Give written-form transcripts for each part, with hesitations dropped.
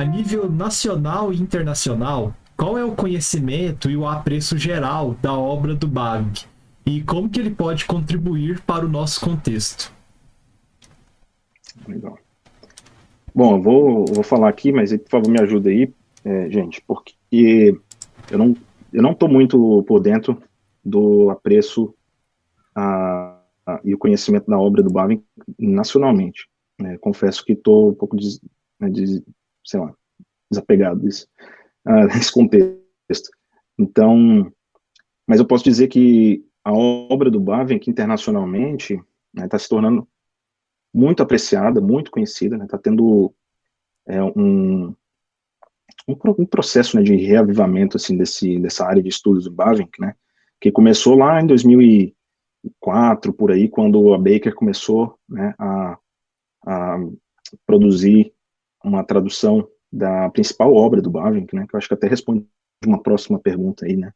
A nível nacional e internacional, qual é o conhecimento e o apreço geral da obra do Bavinck? E como que ele pode contribuir para o nosso contexto? Legal. Bom, eu vou falar aqui, mas por favor me ajuda aí, gente, porque eu não estou muito por dentro do apreço e o conhecimento da obra do Bavinck nacionalmente. Né? Confesso que estou um pouco sei lá, desapegado desse contexto. Então, mas eu posso dizer que a obra do Bavinck internacionalmente está se tornando muito apreciada, muito conhecida, está tendo um processo, né, de reavivamento assim, dessa área de estudos do Bavinck, né, que começou lá em 2004, por aí, quando a Baker começou, né, a produzir uma tradução da principal obra do Bavinck, né, que eu acho que até responde uma próxima pergunta aí, né,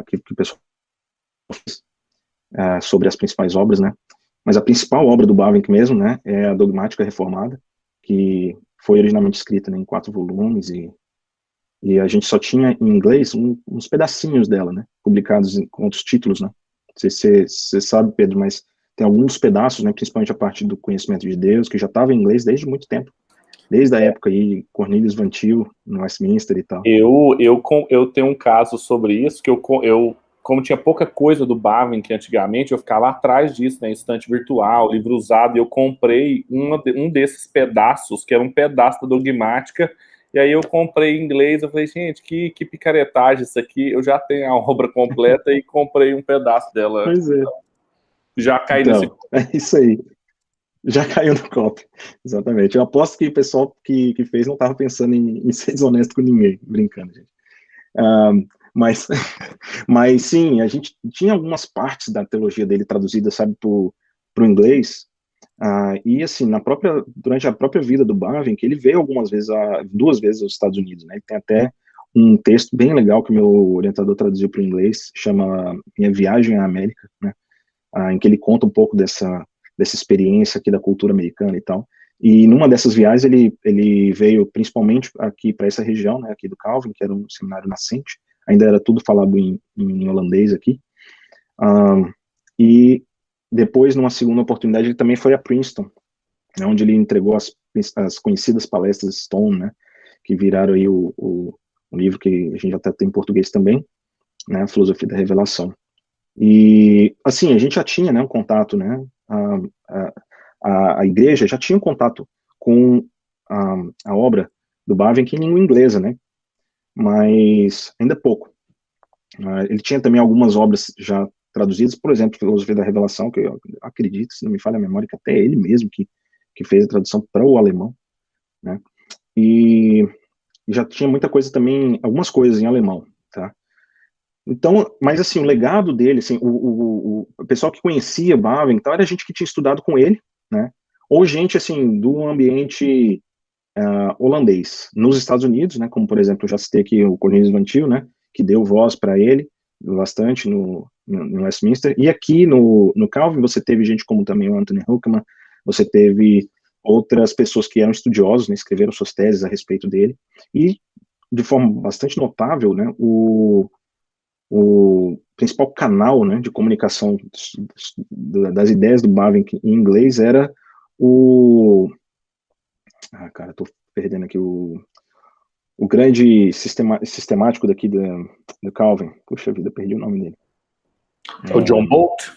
que o pessoal fez sobre as principais obras, né, mas a principal obra do Bavinck mesmo, né, é a Dogmática Reformada, que foi originalmente escrita, né, em 4 volumes e a gente só tinha em inglês uns pedacinhos dela, né, publicados com outros títulos, né. Não sei se você sabe, Pedro, mas tem alguns pedaços, né, principalmente a parte do conhecimento de Deus, que já estava em inglês desde muito tempo, desde a época aí, Cornelius Van Til, no Westminster e tal. Eu tenho um caso sobre isso, que como tinha pouca coisa do Bavinck antigamente, eu ficava atrás disso, né, estante virtual, livro usado, e eu comprei um desses pedaços, que era um pedaço da dogmática, e aí eu comprei em inglês, eu falei, gente, que picaretagem isso aqui, eu já tenho a obra completa e comprei um pedaço dela. Pois é. Já caí nesse... Então, é isso aí. Já caiu no copo. Exatamente. Eu aposto que o pessoal que fez não estava pensando em ser desonesto com ninguém. Brincando, gente. Mas, mas sim, a gente tinha algumas partes da teologia dele traduzidas, sabe, para o inglês. E assim, durante a própria vida do Bavinck, ele veio algumas vezes, 2 vezes aos Estados Unidos, né? Ele tem até um texto bem legal que meu orientador traduziu para o inglês, chama Minha Viagem à América, né? Em que ele conta um pouco dessa experiência aqui da cultura americana e tal. E numa dessas viagens ele veio principalmente aqui para essa região, né, aqui do Calvin, que era um seminário nascente, ainda era tudo falado em holandês aqui. E depois, numa segunda oportunidade, ele também foi a Princeton, né, onde ele entregou as conhecidas palestras Stone, né, que viraram aí o livro que a gente até tem em português também, né, a Filosofia da Revelação. E, assim, a gente já tinha, né, um contato, né, a igreja já tinha um contato com a obra do Bavinck em língua inglesa, né, mas ainda pouco. Ele tinha também algumas obras já traduzidas, por exemplo, Filosofia da Revelação, que eu acredito, se não me falha a memória, que até ele mesmo que fez a tradução para o alemão, né, e já tinha muita coisa também, algumas coisas em alemão, tá? Então, mas assim, o legado dele, assim, o pessoal que conhecia Bavinck, então, era gente que tinha estudado com ele, né? Ou gente, assim, do ambiente holandês, nos Estados Unidos, né? Como, por exemplo, eu já citei aqui o Cornelius Van Til, né? Que deu voz para ele bastante no Westminster. E aqui no Calvin você teve gente como também o Anthony Huckman, você teve outras pessoas que eram estudiosos, né? Escreveram suas teses a respeito dele. E, de forma bastante notável, né? O principal canal, né, de comunicação das ideias do Bavinck em inglês era cara, tô perdendo aqui o grande sistemático daqui do Calvin. Puxa vida, perdi o nome dele. O John Bolt?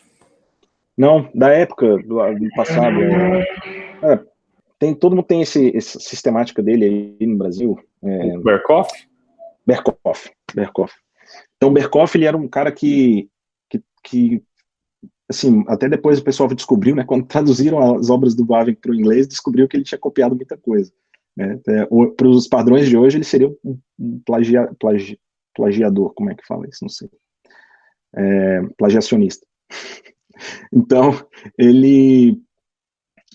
Não, da época do passado. Todo mundo tem essa sistemática dele aí no Brasil. Berkoff? Berkoff. Então, Berkoff, ele era um cara que assim, até depois o pessoal descobriu, né, quando traduziram as obras do Bavinck para o inglês, descobriu que ele tinha copiado muita coisa. Né? Para os padrões de hoje, ele seria um plagiador, como é que fala isso? Não sei. Plagiacionista. Então, ele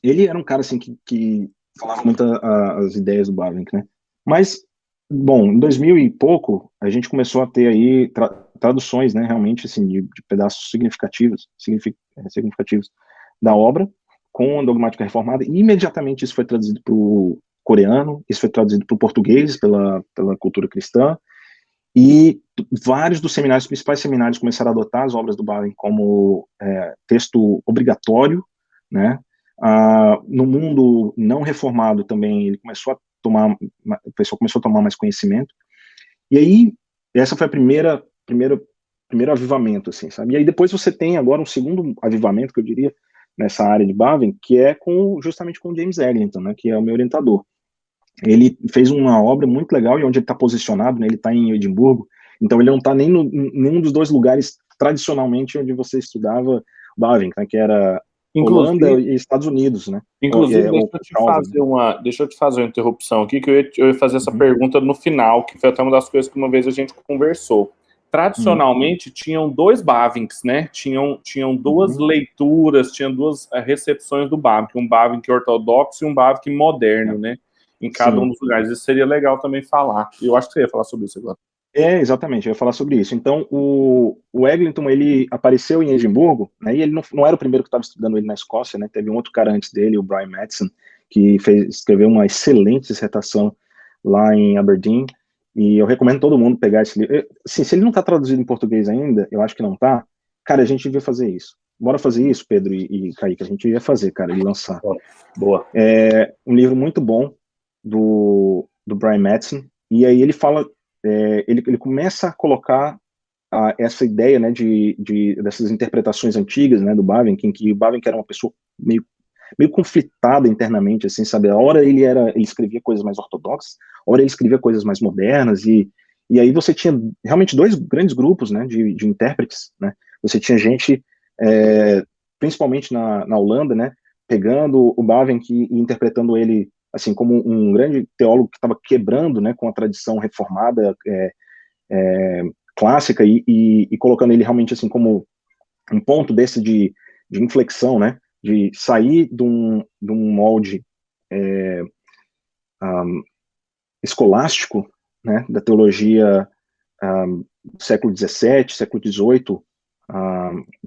era um cara assim que falava muito as ideias do Bavinck, né? Mas, bom, em 2000 e pouco, a gente começou a ter aí traduções, né, realmente, assim, de pedaços significativos da obra, com a dogmática reformada, e imediatamente isso foi traduzido para o coreano, isso foi traduzido para o português pela cultura cristã, e vários dos seminários, principais seminários, começaram a adotar as obras do Bavinck como texto obrigatório, né? No mundo não reformado também, ele começou a tomar, o pessoal começou a tomar mais conhecimento, e aí, essa foi a primeiro avivamento, assim, sabe? E aí depois você tem agora um segundo avivamento, que eu diria, nessa área de Bavinck, que é justamente com o James Eglinton, né, que é o meu orientador. Ele fez uma obra muito legal, e onde ele está posicionado, né, ele está em Edimburgo, então ele não está nem nenhum dos dois lugares tradicionalmente onde você estudava Bavinck, né, que era Holanda e Estados Unidos, né? Inclusive, deixa eu te fazer uma interrupção aqui, que eu ia fazer essa pergunta no final, que foi até uma das coisas que uma vez a gente conversou. Tradicionalmente, tinham dois Bavincks, né? Tinham duas leituras, tinham duas recepções do Bavinck, um Bavinck ortodoxo e um Bavinck moderno, né? Em cada um dos lugares. Isso seria legal também falar. Eu acho que você ia falar sobre isso agora. Exatamente, eu ia falar sobre isso. Então, o Eglinton, ele apareceu em Edimburgo, né, e ele não era o primeiro que estava estudando ele na Escócia, né, teve um outro cara antes dele, o Brian Madsen, que escreveu uma excelente dissertação lá em Aberdeen, e eu recomendo todo mundo pegar esse livro. Assim, se ele não está traduzido em português ainda, eu acho que não está, cara, a gente devia fazer isso. Bora fazer isso, Pedro e Kaique, a gente devia fazer, cara, e lançar. Boa. É um livro muito bom do Brian Madsen, e aí ele fala... ele começa a colocar essa ideia, né, dessas interpretações antigas, né, do Bavinck, em que o Bavinck era uma pessoa meio conflitada internamente, assim, sabe? A hora ele escrevia coisas mais ortodoxas, a hora ele escrevia coisas mais modernas, e aí você tinha realmente dois grandes grupos, né, de intérpretes, né? Você tinha gente, principalmente na Holanda, né, pegando o Bavinck e interpretando ele assim, como um grande teólogo que estava quebrando, né, com a tradição reformada clássica e colocando ele realmente assim como um ponto desse de inflexão, né, de sair de um molde escolástico, né, da teologia do século XVII, século XVIII, do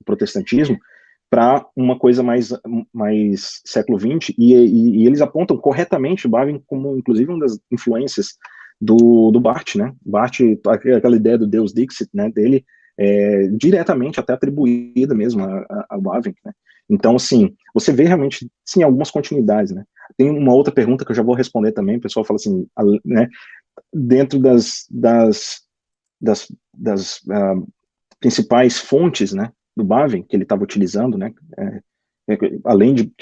protestantismo, para uma coisa mais século XX, e eles apontam corretamente o Bavinck como, inclusive, uma das influências do Barth, né? Barth, aquela ideia do Deus Dixit, né, dele, diretamente até atribuída mesmo ao Bavinck, né? Então, assim, você vê realmente, sim, algumas continuidades, né? Tem uma outra pergunta que eu já vou responder também, o pessoal fala assim, né, dentro das principais fontes, né, do Bavinck, que ele estava utilizando, né, além de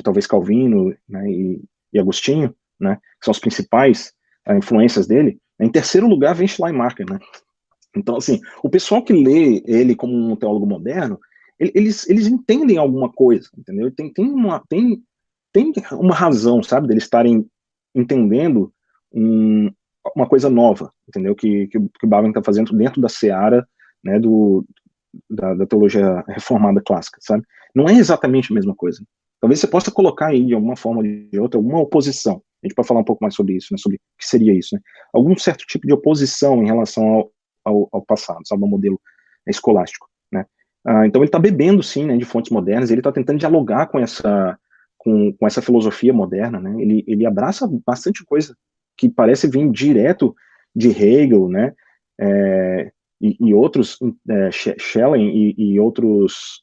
talvez Calvino, né, e Agostinho, né, que são os principais influências dele, em terceiro lugar vem Schleiermacher, né. Então, assim, o pessoal que lê ele como um teólogo moderno, eles entendem alguma coisa, entendeu? Tem uma razão, sabe, deles estarem entendendo uma coisa nova, entendeu? Que o Bavinck está fazendo dentro da seara, né, da teologia reformada clássica, sabe? Não é exatamente a mesma coisa. Talvez você possa colocar aí, de alguma forma ou de outra, alguma oposição. A gente pode falar um pouco mais sobre isso, né? Sobre o que seria isso, né? Algum certo tipo de oposição em relação ao passado, sabe? Ao modelo escolástico, né? Então ele está bebendo, sim, né, de fontes modernas, ele está tentando dialogar com essa filosofia moderna, né? Ele abraça bastante coisa que parece vir direto de Hegel, né? E outros, Schelling e outros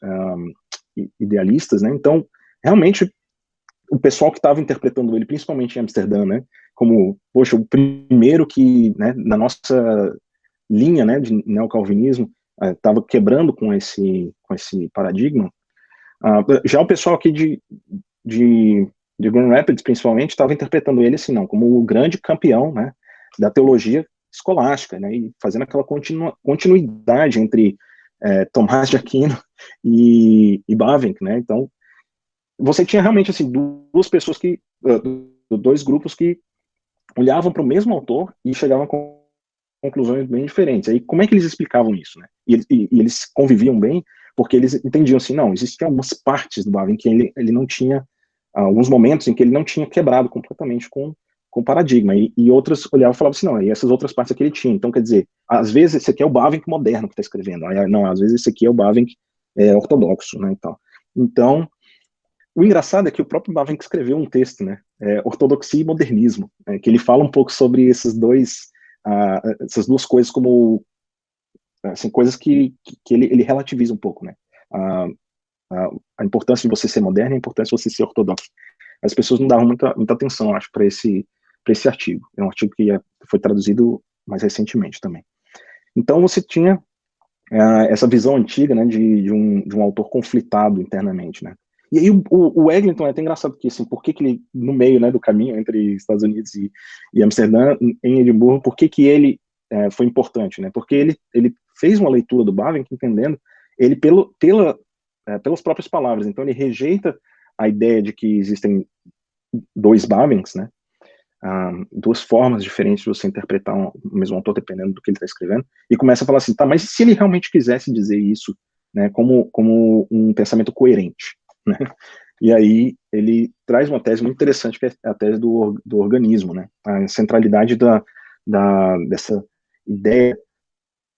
idealistas, né? Então, realmente, o pessoal que estava interpretando ele, principalmente em Amsterdã, né? Como, poxa, o primeiro que, né, na nossa linha, né, de neocalvinismo, estava quebrando com esse paradigma. Já o pessoal aqui de Grand Rapids, principalmente, estava interpretando ele assim, não, como o grande campeão, né, da teologia escolástica, né, e fazendo aquela continuidade entre Tomás de Aquino e Bavinck, né. Então, você tinha realmente assim duas pessoas dois grupos que olhavam para o mesmo autor e chegavam com conclusões bem diferentes. Aí, como é que eles explicavam isso, né? E eles conviviam bem porque eles entendiam assim, não, existiam algumas partes do Bavinck que ele não tinha, alguns momentos em que ele não tinha quebrado completamente com o paradigma, e outras olhavam e falavam assim, não, e essas outras partes aqui ele tinha. Então, quer dizer, às vezes esse aqui é o Bavinck moderno que está escrevendo, não, às vezes esse aqui é o Bavinck ortodoxo, né, e tal. Então, o engraçado é que o próprio Bavinck escreveu um texto, né, Ortodoxia e Modernismo, né, que ele fala um pouco sobre essas duas coisas como assim, coisas que ele relativiza um pouco, né, a importância de você ser moderno e a importância de você ser ortodoxo. As pessoas não davam muita atenção, acho, para esse artigo. É um artigo que foi traduzido mais recentemente também. Então você tinha essa visão antiga, né, de um autor conflitado internamente, né. E aí o Eglinton é até engraçado, porque assim, por que ele, no meio, né, do caminho entre Estados Unidos e Amsterdã, em Edimburgo, por que ele foi importante, né? Porque ele fez uma leitura do Bavinck entendendo ele pelas próprias palavras. Então ele rejeita a ideia de que existem dois Bavincks, né? Duas formas diferentes de você interpretar o mesmo autor, dependendo do que ele está escrevendo, e começa a falar assim, tá, mas se ele realmente quisesse dizer isso, né, como um pensamento coerente, né? E aí ele traz uma tese muito interessante, que é a tese do organismo, né? A centralidade dessa ideia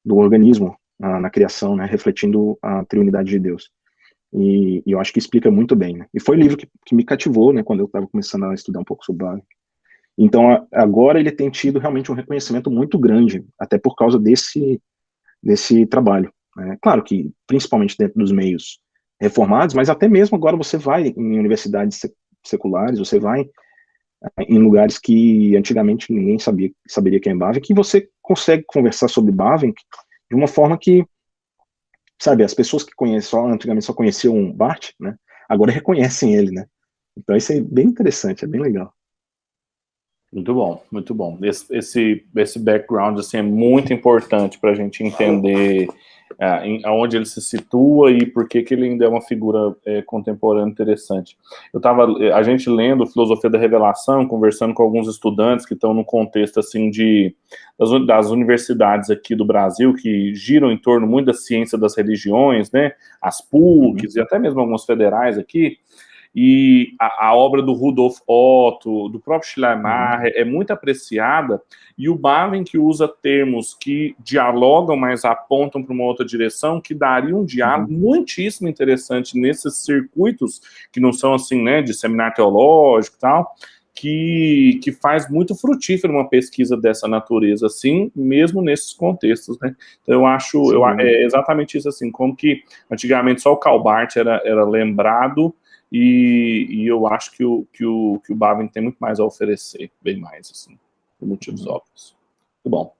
do organismo na criação, né, refletindo a triunidade de Deus. E eu acho que explica muito bem, né? E foi um livro que me cativou, né, quando eu estava começando a estudar um pouco sobre Bavinck. Então, agora ele tem tido realmente um reconhecimento muito grande, até por causa desse trabalho, né? Claro que, principalmente dentro dos meios reformados, mas até mesmo agora você vai em universidades seculares, você vai em lugares que antigamente ninguém saberia quem é Bavinck, que você consegue conversar sobre Bavinck de uma forma que, sabe, as pessoas que antigamente só conheciam Barth, né, agora reconhecem ele, né? Então isso é bem interessante, é bem legal. Muito bom, muito bom. Esse background assim, é muito importante para a gente entender aonde ele se situa e por que ele ainda é uma figura contemporânea interessante. A gente lendo Filosofia da Revelação, conversando com alguns estudantes que estão no contexto assim, das universidades aqui do Brasil, que giram em torno muito da ciência das religiões, né? As PUCs e até mesmo algumas federais aqui. E a obra do Rudolf Otto, do próprio Schleiermacher, é muito apreciada, e o Bavinck usa termos que dialogam, mas apontam para uma outra direção, que daria um diálogo muitíssimo interessante nesses circuitos, que não são assim, né, de seminário teológico e tal, que faz muito frutífero uma pesquisa dessa natureza, assim, mesmo nesses contextos, né? Então eu acho, é exatamente isso, assim, como que antigamente só o Karl Barth era lembrado, e eu acho que o Bavinck tem muito mais a oferecer, bem mais, assim, por motivos óbvios. Muito bom.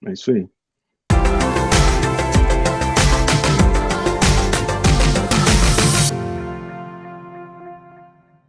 É isso aí.